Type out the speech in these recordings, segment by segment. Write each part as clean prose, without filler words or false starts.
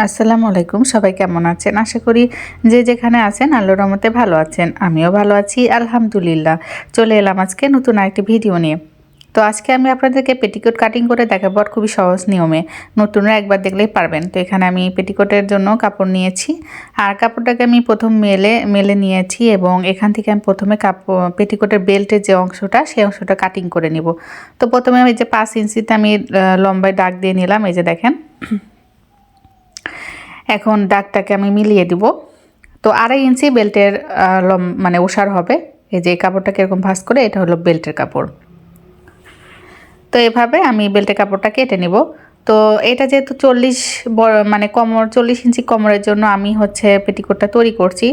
আসসালামু আলাইকুম, সবাই কেমন আছেন? আশা করি যে যেখানে আছেন আল্লাহর রহমতে ভালো আছেন। আমিও ভালো আছি আলহামদুলিল্লাহ। চলে এলাম আজকে নতুন আরেকটি ভিডিও নিয়ে। তো আজকে আমি আপনাদেরকে পেটিকোট কাটিং করে দেখাবো, আর খুবই সহজ নিয়মে। নতুনরা একবার দেখলেই পারবেন। তো এখানে আমি পেটিকোটের জন্য কাপড় নিয়েছি, আর কাপড়টাকে আমি প্রথম মেলে মেলে নিয়েছি, এবং এখান থেকে আমি প্রথমে পেটিকোটের বেল্টের যে অংশটা সেই অংশটা কাটিং করে নিব। তো প্রথমে আমি যে 5 ইঞ্চিতে আমি লম্বায় দাগ দিয়ে নিলাম, এই যে দেখেন। এখন দাগটাকে আমি মিলিয়ে দিব। তো 2.5 ইঞ্চি বেল্টের মানে ওসার হবে। এই যে কাপড়টাকে এরকম ভাঁজ করে, এটা হলো বেল্টের কাপড়। তো এভাবে আমি বেল্টের কাপড়টা কেটে নিব। তো এটা যেহেতু 40 মানে কোমর 40 ইঞ্চি কোমরের জন্য আমি হচ্ছে পেটিকোটটা তৈরি করছি।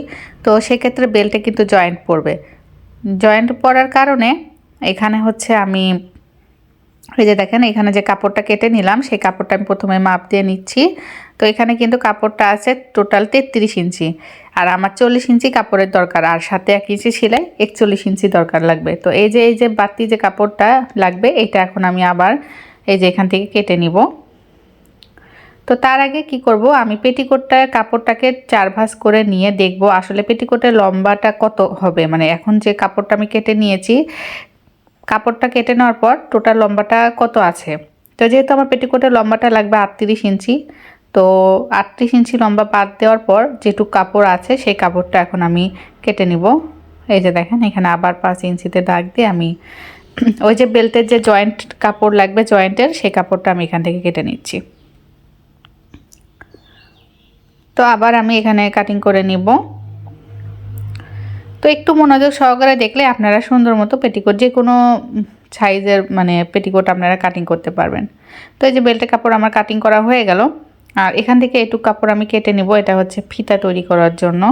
তো সেক্ষেত্রে বেল্টে কিন্তু জয়েন্ট পড়বে। জয়েন্ট পড়ার কারণে এখানে হচ্ছে আমি এই যে দেখেন, এখানে যে কাপড়টা কেটে নিলাম সেই কাপড়টা আমি প্রথমে মাপ দিয়ে নিচ্ছি। তো এখানে কিন্তু কাপড়টা আছে টোটাল 33 ইঞ্চি, আর আমার 40 ইঞ্চি কাপড়ের দরকার, আর সাথে 1 ইঞ্চি সেলাই 41 ইঞ্চি দরকার লাগবে। তো এই যে বাড়তি যে কাপড়টা লাগবে, এটা এখন আমি আবার এই যে এখান থেকে কেটে নিব। তো তার আগে কি করব, আমি পেটিকোটটা কাপড়টাকে 4 ভাঁজ করে নিয়ে দেখব আসলে পেটিকোটের লম্বাটা কত হবে। মানে এখন যে কাপড়টা আমি কেটে নিয়েছি, কাপড়টা কেটে নেওয়ার পর টোটাল লম্বাটা কত আছে। তো যেহেতু আমার পেটিকোটের লম্বাটা লাগবে 38 ইঞ্চি, তো 38 ইঞ্চি লম্বা বাদ দেওয়ার পর যেটুকু কাপড় আছে সেই কাপড়টা এখন আমি কেটে নিব। এই যে দেখেন, এখানে আবার 5 ইঞ্চিতে দাগ দিয়ে আমি ওই যে বেল্টের যে জয়েন্ট কাপড় লাগবে, জয়েন্টের সেই কাপড়টা আমি এখান থেকে কেটে নিচ্ছি। তো আবার আমি এখানে কাটিং করে নিব। তো একটু মনোযোগ সহকারে দেখলে আপনারা সুন্দর মতো পেটিকোট যে কোনো সাইজের মানে পেটিকোট আপনারা কাটিং করতে পারবেন। তো এই যে বেল্টের কাপড় আমার কাটিং করা হয়ে গেল, আর এখান থেকে এটুকু কাপড় আমি কেটে নিব। এটা হচ্ছে ফিতা তৈরি করার জন্য,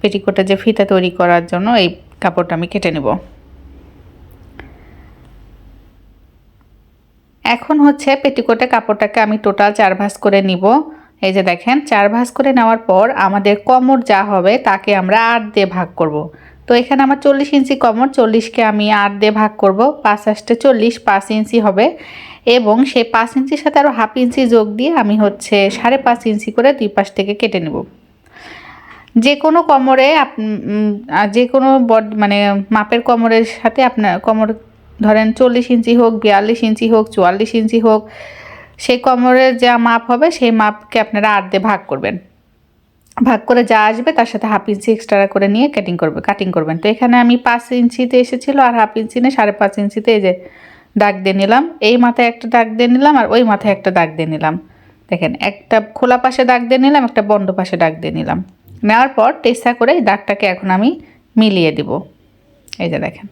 পেটিকোটে যে ফিতা তৈরি করার জন্য এই কাপড়টা আমি কেটে নিব। এখন হচ্ছে পেটিকোটে কাপড়টাকে আমি টোটাল 4 ভাঁজ করে নিব। এই যে দেখেন, 4 ভাঁজ করে নেওয়ার পর আমাদের কোমর যা হবে তাকে আমরা 8 দিয়ে ভাগ করব। তো এখানে আমার 40 ইঞ্চি কোমর, 40কে আমি 8 দিয়ে ভাগ করব। 5 8 40, 5 ইঞ্চি হবে, এবং সেই 5 ইঞ্চির সাথে আরও হাফ ইঞ্চি যোগ দিয়ে আমি হচ্ছে 5.5 ইঞ্চি করে দুই পাশ থেকে কেটে নেব। যে কোনো কোমরে যে কোনো মানে মাপের কোমরের সাথে আপনার কোমর ধরেন 40 ইঞ্চি হোক, 42 ইঞ্চি হোক, 44 ইঞ্চি হোক, সেই কোমরের যা মাপ হবে সেই মাপকে আপনারা 8 দিয়ে ভাগ করবেন। ভাগ করে যা আসবে তার সাথে হাফ ইঞ্চি এক্সট্রা করে নিয়ে কাটিং করবেন। তো এখানে আমি 5 ইঞ্চিতে এসেছিলো, আর হাফ ইঞ্চি নিয়ে 5.5 ইঞ্চিতে এই যে দাগ দিয়ে নিলাম। এই মাথায় একটা দাগ দিয়ে নিলাম, আর ওই মাথায় একটা দাগ দিয়ে নিলাম। দেখেন, একটা খোলা পাশে দাগ দিয়ে নিলাম, একটা বন্ধ পাশে দাগ দিয়ে নিলাম। নেওয়ার পর টেস্টা করে এই দাগটাকে এখন আমি মিলিয়ে দিব। এই যে দেখেন,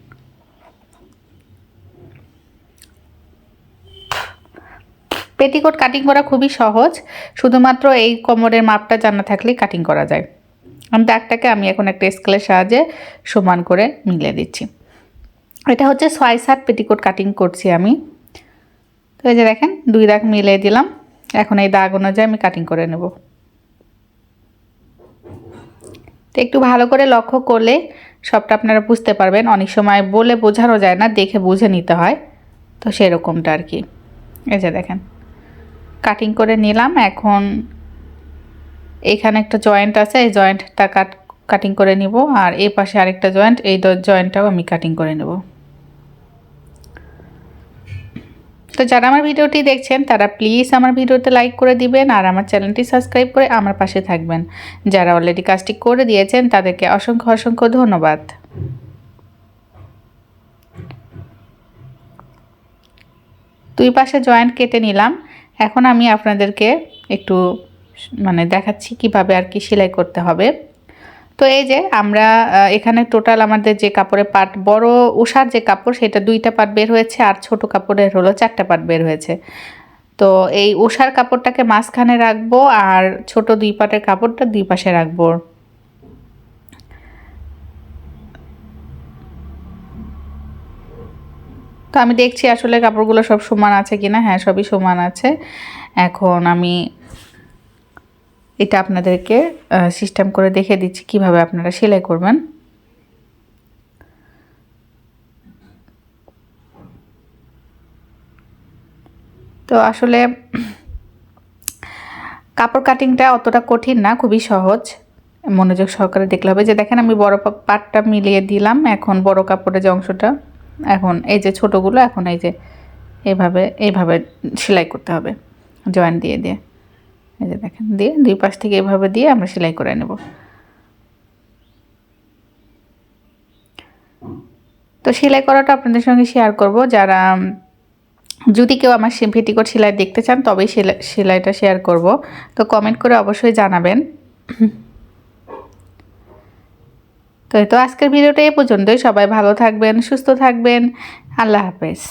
পেটিকোট কাটিং করা খুবই সহজ, শুধুমাত্র এই কোমরের মাপটা জানা থাকলেই কাটিং করা যায়। দাগটাকে আমি এখন একটা স্কেলের সাহায্যে সমান করে মিলিয়ে দিচ্ছি। এটা হচ্ছে 6/7 পেটিকোট কাটিং করছি আমি। তো এই যে দেখেন, 2 দাগ মিলিয়ে দিলাম। এখন এই দাগ অনুযায়ী আমি কাটিং করে নেব। তো একটু ভালো করে লক্ষ্য করলে সবটা আপনারা বুঝতে পারবেন। অনেক সময় বলে বোঝানো যায় না, দেখে বুঝে নিতে হয়। তো সেরকমটা আর কি। এই যে দেখেন, কাটিং করে নিলাম। এখন এখানে একটা জয়েন্ট আছে, এই জয়েন্টটা কাটিং করে নিব, আর এই পাশে আরেকটা জয়েন্ট, এই জয়েন্টটাও আমি কাটিং করে নেব। তো যারা আমার ভিডিওটি দেখছেন তারা প্লিজ আমার ভিডিওতে লাইক করে দিবেন, আর আমার চ্যানেলটি সাবস্ক্রাইব করে আমার পাশে থাকবেন। যারা অলরেডি কাজটি করে দিয়েছেন তাদেরকে অসংখ্য অসংখ্য ধন্যবাদ। দুই পাশে জয়েন্ট কেটে নিলাম। এখন আমি আপনাদেরকে একটু মানে দেখাচ্ছি কিভাবে আর কি সেলাই করতে হবে। তো এই যে আমরা এখানে টোটাল আমাদের যে কাপড়ের পাট, বড় ওষার যে কাপড় সেটা 2টা পাট বের হয়েছে, আর ছোট কাপড়ের হলো 4টা পাট বের হয়েছে। তো এই ওষার কাপড়টাকে মাঝখানে রাখবো, আর ছোট 2 পাটের কাপড়টা 2 পাশে রাখবো। তো আমি দেখছি আসলে কাপড়গুলো সব সমান আছে কিনা। হ্যাঁ, সবই সমান আছে। এখন আমি এটা আপনাদেরকে সিস্টেম করে দেখে দিচ্ছি কিভাবে আপনারা সেলাই করবেন। তো আসলে কাপড় কাটিংটা অতটা কঠিন না, খুবই সহজ, মনোযোগ সহকারে দেখলে হবে। যে দেখেন আমি বড় পাটটা মিলিয়ে দিলাম, এখন বড় কাপড়ের যে অংশটা, এখন এই যে ছোটোগুলো, এখন এই যে এইভাবে সেলাই করতে হবে জয়েন দিয়ে দিয়ে। এই যে দেখেন দিয়ে দুই পাশ থেকে এভাবে দিয়ে আমরা সেলাই করে নেব। তো সেলাই করাটা আপনাদের সঙ্গে শেয়ার করব। যারা যদি কেউ আমার পেটিকোট সেলাই দেখতে চান তবেই সেলাইটা শেয়ার করব। তো কমেন্ট করে অবশ্যই জানাবেন। তো আজকের ভিডিওটা এই পর্যন্তই। সবাই ভালো থাকবেন, সুস্থ থাকবেন। আল্লাহ হাফেজ।